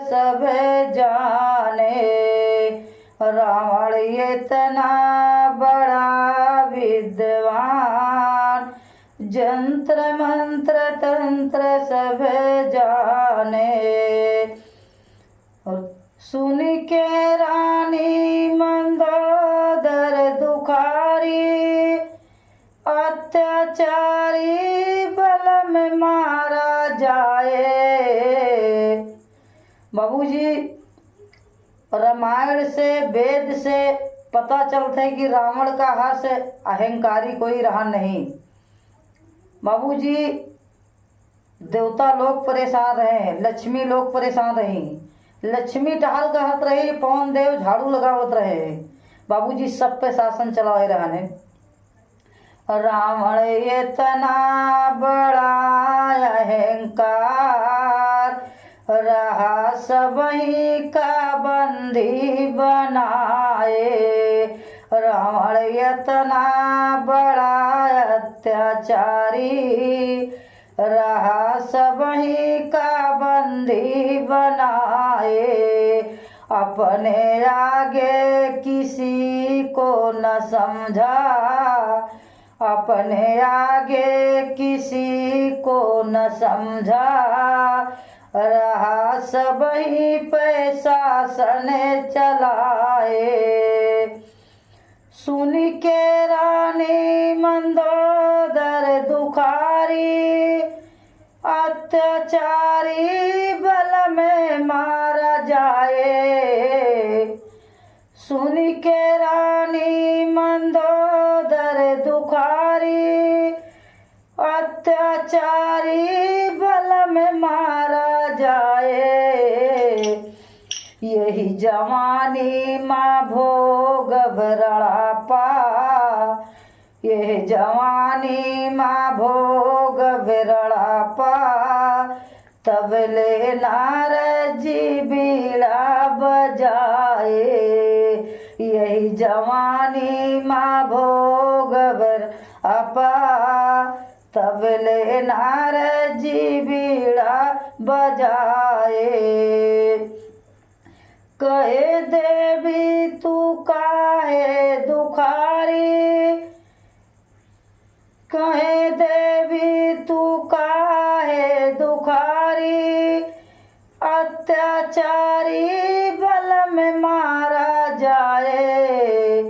सब जाने। रावण इतना बड़ा विद्वान, जंत्र मंत्र तंत्र सब जाने। और सुन के रानी मंदोदर दुखारी, अत्याचारी बल में मारा जाए। बाबूजी, रामायण से वेद से पता चलता है कि रावण का हास अहंकारी कोई रहा नहीं। बाबूजी, देवता लोग परेशान रहे, लक्ष्मी लोग परेशान रही। लक्ष्मी टहल कहत रही, पवन देव झाड़ू लगावत रहे। बाबूजी, सब पे शासन चलाए रहने। रावण इतना बड़ा अहंकार, रहा सबही का बंदी बनाए। रावण इतना बड़ा अत्याचारी, रहा सबही का बंदी बनाए। अपने आगे किसी को न समझा, अपने आगे किसी को न समझा। रहा सबही पे शासन चलाए। सुन के रानी मंदोदर दुखारी, अत्याचारी बल में मारा जाए। सुन के रानी मंदोदर दुखारी, अत्याचारी बल में मारा जाए। यही जवानी माँ भोग विरड़ापा, यह जवानी माँ भोग विरड़ापा। तब ले नारद जी बीड़ा बजाए। यही जवानी माँ भोग विरड़ापा, तब ले नारद जी बीड़ा बजाए। कहे देवी तू काहे दुखारी, कहे देवी तू काहे दुखारी। अत्याचारी बल में मारा जाए।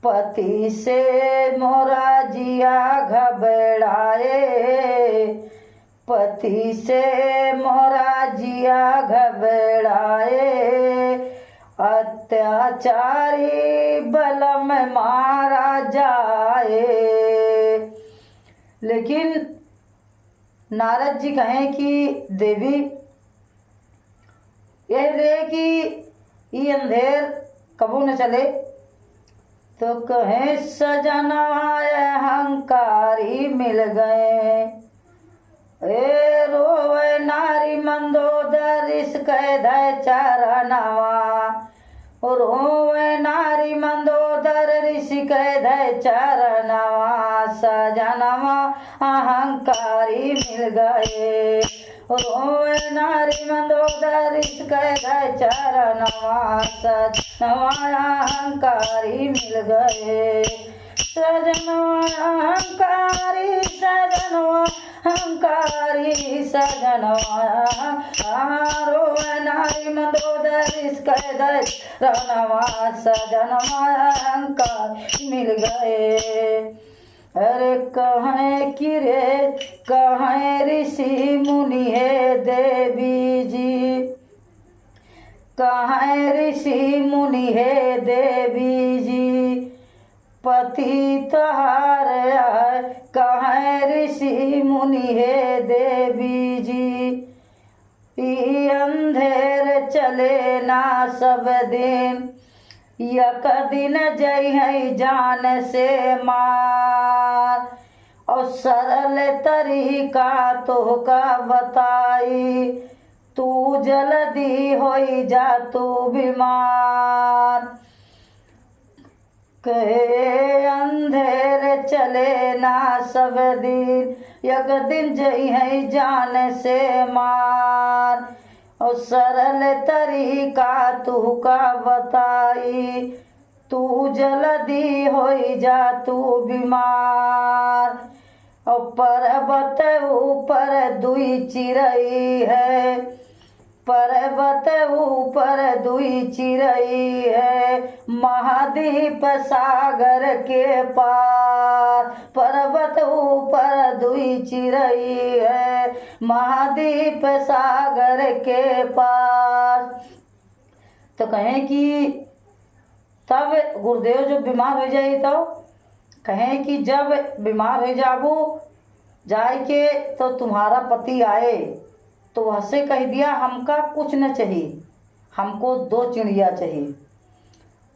पति से मोरा जिया घबराए, पति से मोरा जिया घबराए। अत्याचारी बल में मारा जाए। लेकिन नारद जी कहें कि देवी, यह रे कि ये अंधेर कबू न चले। तो कहें सजना अहंकारी मिल गए। ए रोवे नारी मंदोदर इसके धय चरणवा, रोवे नारी मंदोदर ऋषि के धय चरणवा। सजनवा अहंकारी मिल गए, रोवे नारी मंदोदर इसके धय चरणवा। सजनवा अहंकारी मिल गए। सजनवा अहंकारी, सजनवा अहंकारी, सजनवा। रोवे नारी मंदोदर इसके धय चरणवा। सजनवा अहंकारी मिल गए। अरे कहें कि रे कहें ऋषि मुनि है देवी जी, कहें ऋषि मुनि है देवी जी। पति तहार आए, कहें ऋषि मुनि है देवी जी। ई अंधेर चले ना सब दिन, यक दिन जई है जान से मार। और सरल तरीका तो का बताई, तू जल्दी होई जा तू बीमार। के अंधेर चले ना सब दिन, यक दिन जई है जान से मार। और सरल तरीका तू का बताई, तू जल्दी हो जा तू बीमार। और पर्वत ऊपर दुई चिरई है, पर्वत ऊपर दुई चिरई है, महाद्वीप सागर के पार। पर्वत ऊपर दुई चिरई है, महाद्वीप सागर के पार। तो कहें कि तब गुरुदेव जब बीमार हो जाए तो कहें कि जब बीमार हो जाबू जाए के तो तुम्हारा पति आए तो वह से कह दिया हमका कुछ न चाहिए, हमको 2 चिड़िया चाहिए।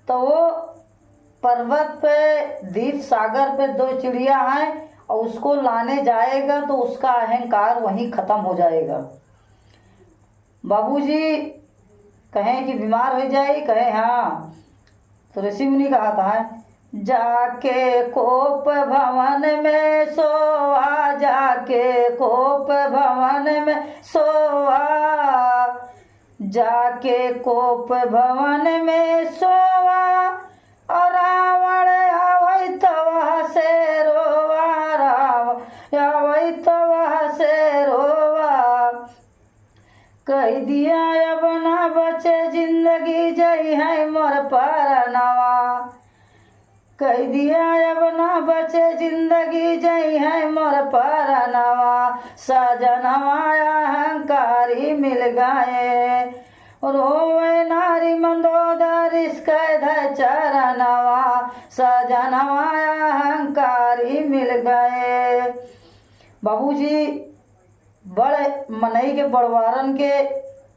तो वो पर्वत पे द्वीप सागर पे 2 चिड़िया हैं और उसको लाने जाएगा तो उसका अहंकार वहीं खत्म हो जाएगा। बाबूजी कहें कि बीमार हो जाए, कहें हाँ। तो ऋषि मुनि कहा था जाके कोप भवन में सोआ, जाके कोप भवन में सोआ, जाके कोप भवन में सोआ। और रावण आवै तो वहाँ से रोवा, रावण आवै तो वहाँ से रोवा। कह दिया अब ना बचे जिंदगी जई है मोर परनवा, कह दिया अब ना बचे जिंदगी जई है मोर परनवा। सजनवा अहंकारी मिल गए, रोवे नारी मंदोदर इसके ध चरणवा। सजनवा अहंकारी मिल गए। बाबूजी बड़े मनई के बड़वारन के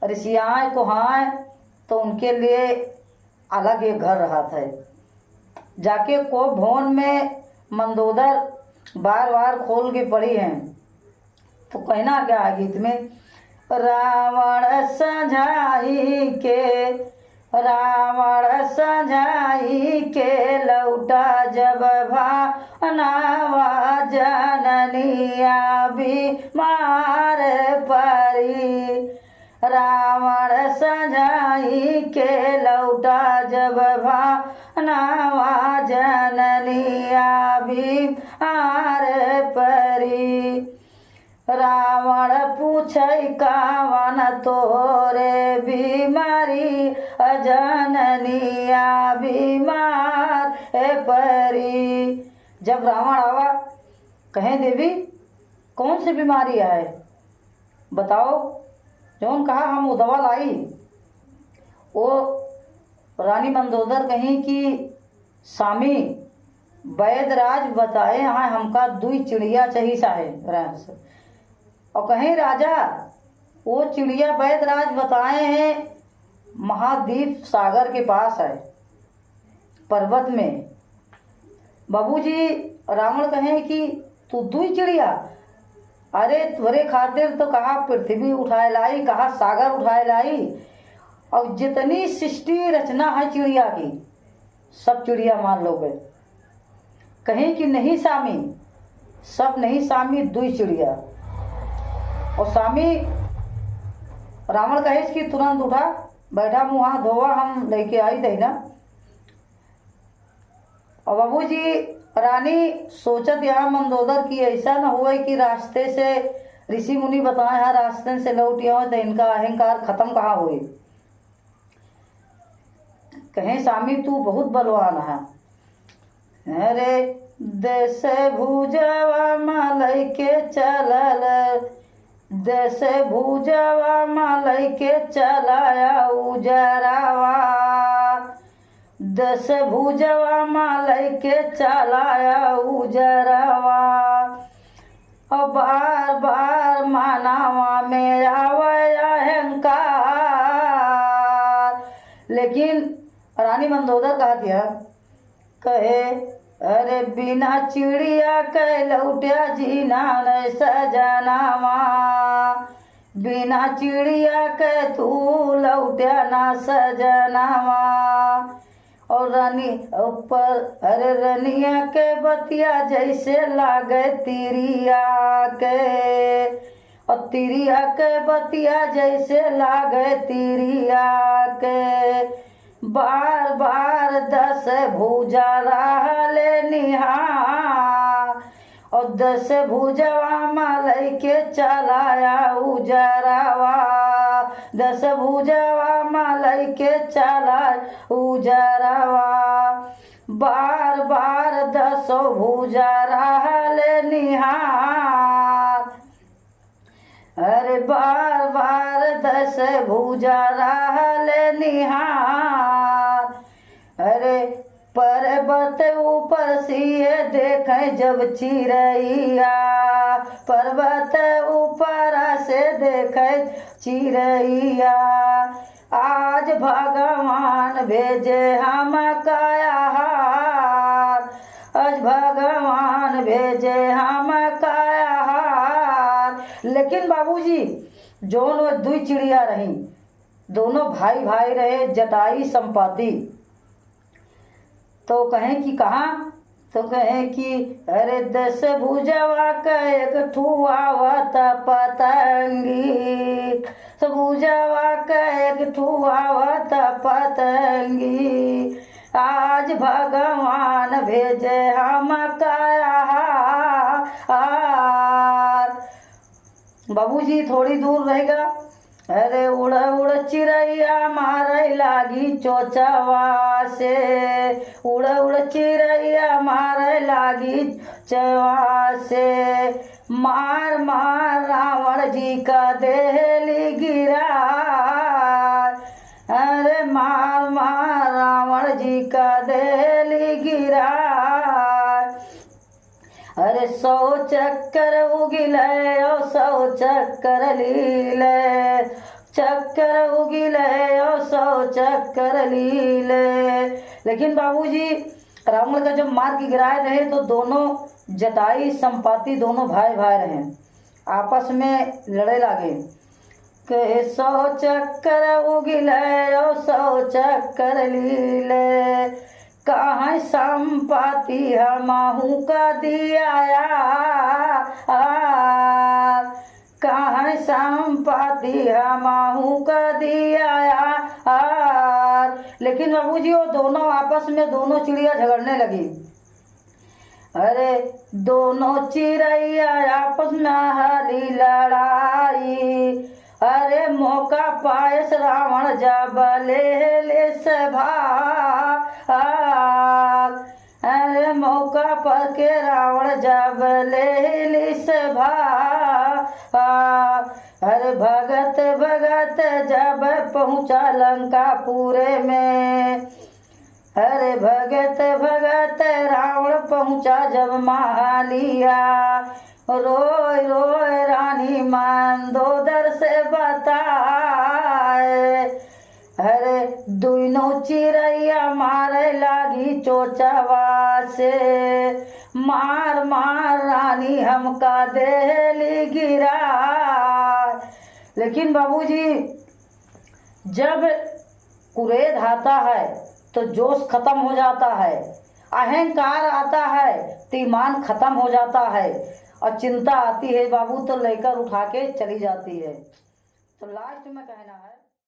ऋषियाँ कुहाएँ तो उनके लिए अलग एक घर रहा था। जाके को भवन में मंदोदर बार बार खोल के पड़ी हैं। तो कहना क्या है गीत में, रावण सझाई के, रावण सझाई के लौटा जब भानावा, जननिया बीमार परी। रावण सझाई के लौटा जब भानावा, जननिया बीमार परी। रावण पूछै कावन तोरे बीमारी, जननिया बीमार परी। जब रावण आवा कहें देवी कौन सी बीमारी है बताओ। जौन कहा हम वो दवा लाई। वो रानी मंदोदर कहीं कि स्वामी वैदराज बताए हाँ हमका 2 चिड़िया चाहिए साहेब। और कहीं राजा वो चिड़िया वैदराज बताए हैं महाद्वीप सागर के पास है पर्वत में। बाबूजी रावण कहे कि तू 2 चिड़िया, अरे तुहरे खातिर तो कहा पृथ्वी उठाए लाई, कहा सागर उठाए लाई, और जितनी सृष्टि रचना है चिड़िया की सब चिड़िया मान लोगे। कहीं कि नहीं स्वामी, सब नहीं स्वामी 2 चिड़िया। और स्वामी रावण कहे कि तुरंत उठा बैठा मुँह हाथ धोवा, हम लेके आई थे ना। और बाबूजी रानी सोचत यहाँ मंदोदर की ऐसा न हुए कि रास्ते से ऋषि मुनि बताए हैं रास्ते से लौट आओ तो इनका अहंकार खत्म कहाँ हुए। कहें स्वामी तू बहुत बलवान है। अरे देश भूजवा मलई के चलल, देश भूजवा मलई के चलाया उजरावा, देश भूजवा मलई के चलाया उजरावा। और बार बार मानावा में आवे अहंकार। लेकिन रानी मंदोदर कहा दिया कहे अरे बिना चिड़िया के लौटिया जीना न सजनावा, बिना चिड़िया के तू लौटिया ना सजनावा। और रानी ऊपर अरे रनिया के बतिया जैसे लागे तिरिया के, और तिरिया के बतिया जैसे लागे तिरिया के, बार बार 10 भुजा रहले निहार, और 10 भुजवा मलई के चलाया उजरावा, 10 भुजवा मलई के चला उजरावा, बार बार 10 भुजा रहले निहार, अरे बार बार 10 भुजा रहले निहार, अरे पर्वत ऊपर सिए देखे जब चिड़ैया, पर्वत ऊपर से देखे चिड़ैया, आज भगवान भेजे हम कायाहार, आज भगवान भेजे हम कायाहार। लेकिन बाबूजी जोन वो 2 चिड़िया रही, दोनों भाई भाई रहे, जटाई संपाति। तो कहें कि कहाँ, तो कहें कि अरे 10 भुजवा का एक ठुआवत पतंगी, तो भुजवा का एक ठुआवत पतंगी, आज भगवान भेजे हम कायाहार। बाबूजी थोड़ी दूर रहेगा, अरे उड़ उड़ चिड़ैया मारे लागी चोचवा से, उड़ उड़ चिड़ैया मारे लागी चवा से, मार मार रावण जी का देहली गिरा, अरे मार मार रावण जी का देहली गिरा, अरे 100 चक्कर उगिले और 100 चक्कर लीले, चक्कर उगिले और 100 चक्कर लीले। लेकिन बाबूजी रावण का जब मार के गिराए रहे तो दोनों जटाई संपाति दोनों भाई भाई रहे, आपस में लड़े लागे के 100 चक्कर उगिले और 100 चक्कर लीले, कहाँ संपाति हमहू का दियाया, कहाँ संपाति हमहू का दियाया। लेकिन बाबूजी वो दोनों आपस में दोनों चिड़िया झगड़ने लगी, अरे दोनों चिड़ैया आपस में हाली लड़ाई, अरे मौका पायस रावण जब ले सभा, अरे मौका पर के रावण जब ले सभा, अरे भगत भगत जब पहुँचा लंकापुरे में, अरे भगत भगत रावण पहुँचा जब महालिया, रोय रोय रानी मंदोदर से बताए, अरे दोनों चिड़ैया मारे लागी चोचवा से, मार मार रानी हमका देहली गिरा। लेकिन बाबूजी जब कुरेद आता है तो जोश खत्म हो जाता है, अहंकार आता है तो ईमान खत्म हो जाता है, और चिंता आती है बाबू तो लेकर उठा के चली जाती है। तो लास्ट में कहना है